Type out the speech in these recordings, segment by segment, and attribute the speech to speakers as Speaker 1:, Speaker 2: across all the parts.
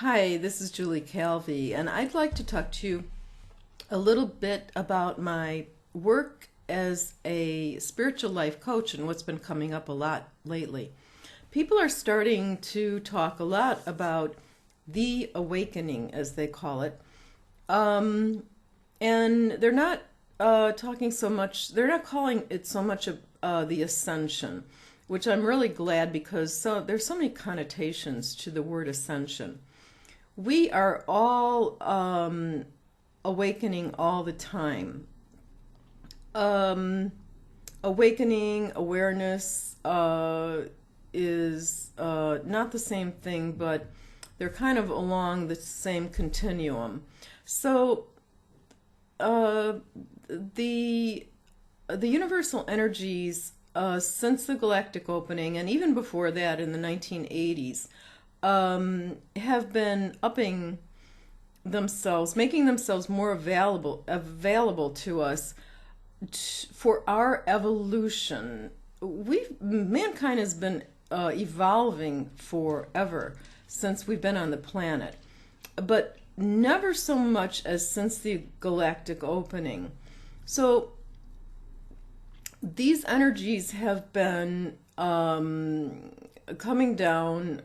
Speaker 1: Hi, this is Julie Calvi, and I'd like to talk to you a little bit about my work as a spiritual life coach and what's been coming up a lot lately. People are starting to talk a lot about the awakening, as they call it, um, and they're not talking so much, they're not calling it so much of the ascension, which I'm really glad because there's so many connotations to the word ascension. We are all awakening all the time. Um, Awakening awareness is not the same thing, but they're kind of along the same continuum. So uh, the the universal energies since the galactic opening, and even before that in the 1980s, have been upping themselves, making themselves more available to us for our evolution. Mankind has been evolving forever since we've been on the planet, but never so much as since the galactic opening. So these energies have been coming down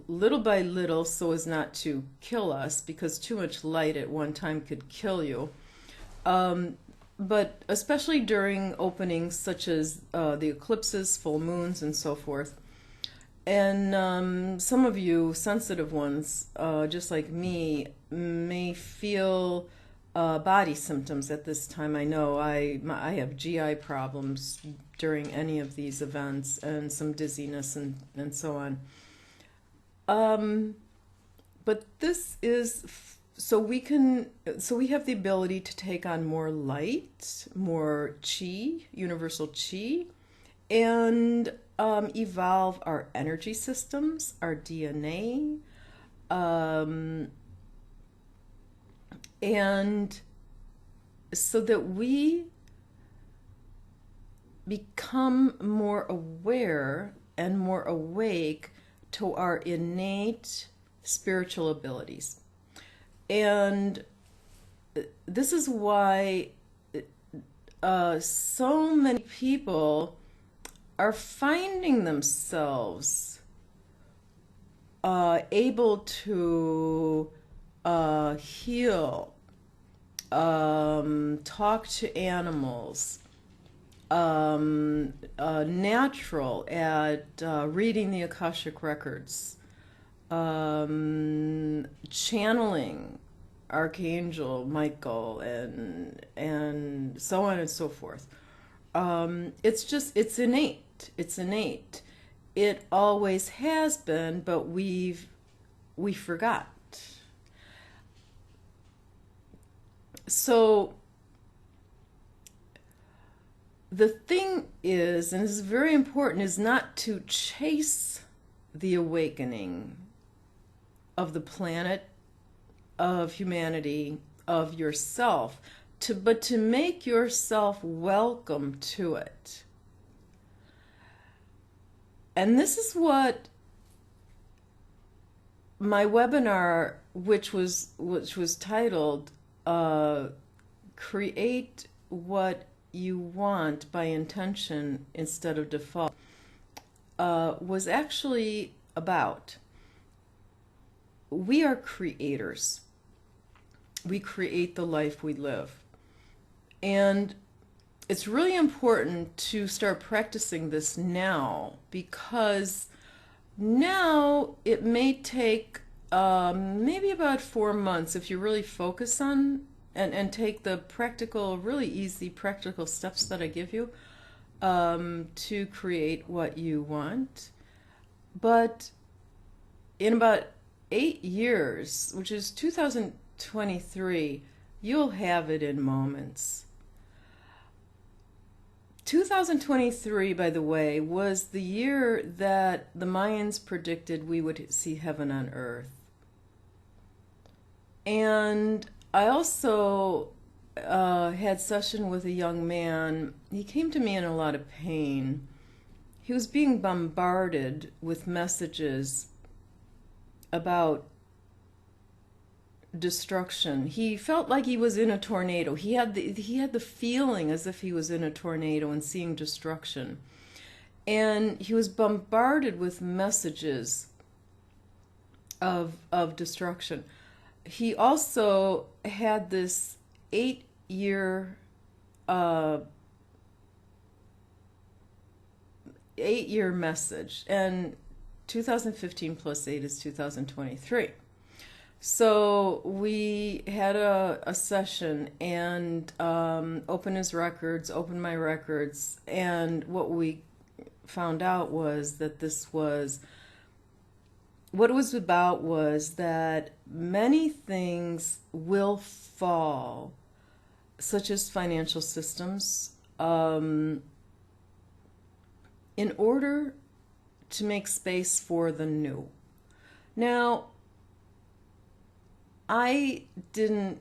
Speaker 1: little by little so as not to kill us, because too much light at one time could kill you. Um, but especially during openings such as the eclipses, full moons, and so forth. And some of you sensitive ones, just like me, may feel body symptoms at this time. I know I have GI problems during any of these events, and some dizziness and so on. Um, but this is so we have the ability to take on more light, more chi, universal chi, and evolve our energy systems, our DNA, um, and so that we become more aware and more awake to our innate spiritual abilities. And this is why so many people are finding themselves able to heal, talk to animals, natural at reading the Akashic records, channeling Archangel Michael, and so on and so forth. It's innate. It's innate. It always has been, but we forgot. So the thing is, and this is very important, is not to chase the awakening of the planet, of humanity, of yourself, but to make yourself welcome to it. And this is what my webinar, which was titled "Create What You Want by Intention Instead of Default," was actually about. We are creators. We create the life we live. And it's really important to start practicing this now, because now it may take maybe about 4 months if you really focus on and take the practical, really easy practical steps that I give you to create what you want. But in about 8 years, which is 2023, you'll have it in moments. 2023, by the way, was the year that the Mayans predicted we would see heaven on earth. And I also had session with a young man. He came to me in a lot of pain. He was being bombarded with messages about destruction. He felt like he was in a tornado. He had the feeling as if he was in a tornado and seeing destruction. And he was bombarded with messages of destruction. He also had this 8-year 8-year message, and 2015 plus 8 is 2023. So we had a session and opened his records, opened my records, and what we found out was that what it was about was that many things will fall, such as financial systems, in order to make space for the new. Now, I didn't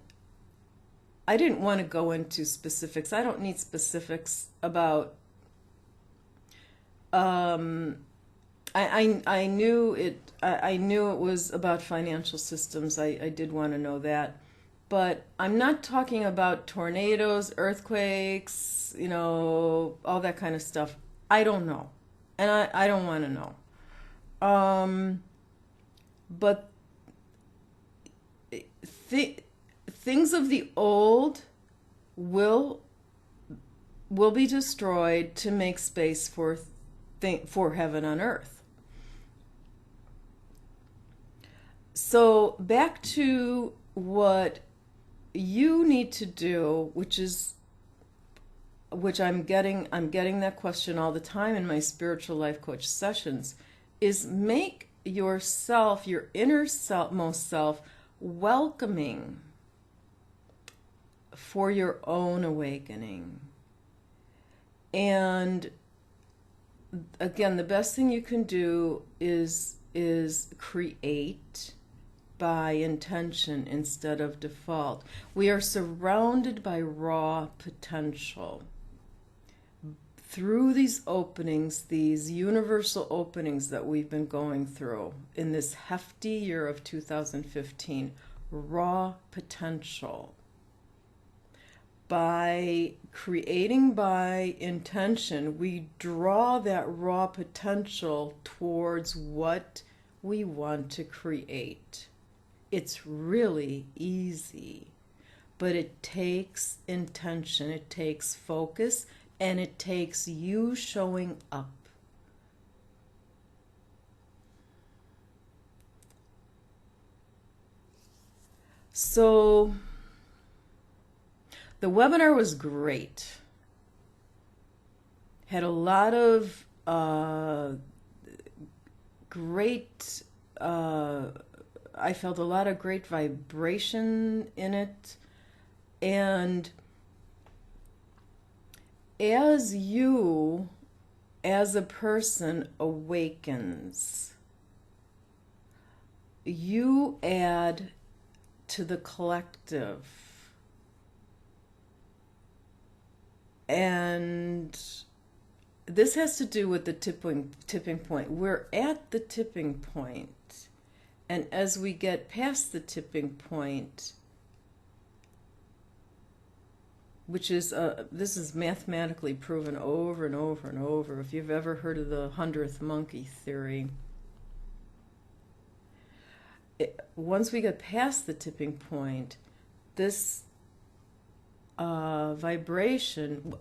Speaker 1: want to go into specifics. I don't need specifics about I knew it was about financial systems. I did want to know that. But I'm not talking about tornadoes, earthquakes, all that kind of stuff. I don't know. And I don't want to know. But things of the old will be destroyed to make space for heaven on earth. So back to what you need to do, which I'm getting that question all the time in my spiritual life coach sessions, is make yourself, your inner self, most self, welcoming for your own awakening. And again, the best thing you can do is create by intention instead of default. We are surrounded by raw potential. Through these openings, these universal openings that we've been going through in this hefty year of 2015, raw potential. By creating by intention, we draw that raw potential towards what we want to create. It's really easy, but it takes intention, it takes focus, and it takes you showing up. So the webinar was great. Had a lot of great, I felt a lot of great vibration in it. And as you, as a person, awakens, you add to the collective. And this has to do with the tipping point. We're at the tipping point. And as we get past the tipping point, which is, this is mathematically proven over and over and over. If you've ever heard of the 100th monkey theory, once we get past the tipping point, this vibration,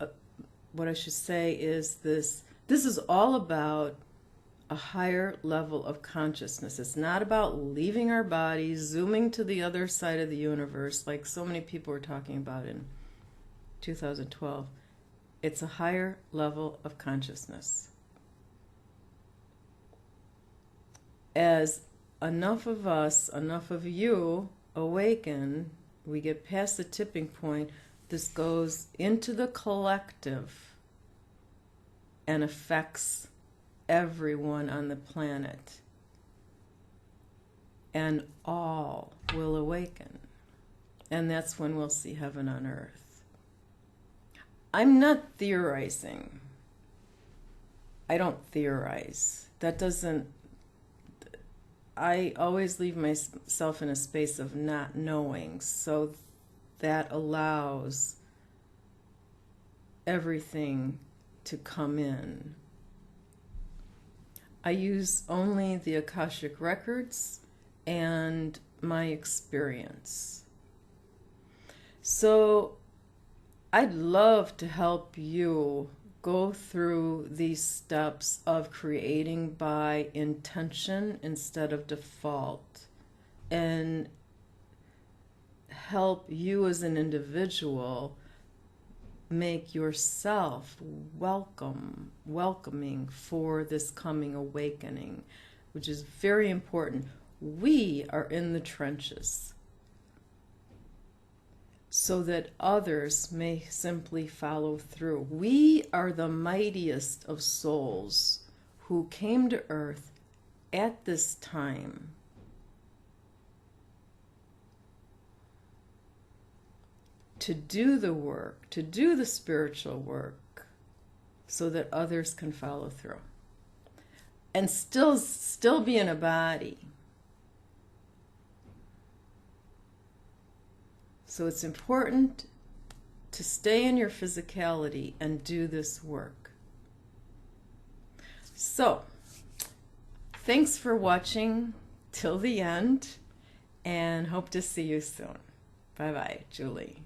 Speaker 1: what I should say is this is all about a higher level of consciousness. It's not about leaving our bodies, zooming to the other side of the universe, like so many people were talking about in 2012. It's a higher level of consciousness. As enough of us, enough of you awaken, we get past the tipping point, this goes into the collective and affects everyone on the planet. And all will awaken. And that's when we'll see heaven on earth. I'm not theorizing. I don't theorize. That doesn't... I always leave myself in a space of not knowing, so that allows everything to come in. I use only the Akashic records and my experience. So I'd love to help you go through these steps of creating by intention instead of default, and help you as an individual make yourself welcoming for this coming awakening, which is very important. We are in the trenches so that others may simply follow through. We are the mightiest of souls who came to earth at this time to do the work, to do the spiritual work, so that others can follow through and still be in a body. So it's important to stay in your physicality and do this work. So, thanks for watching till the end, and hope to see you soon. Bye-bye, Julie.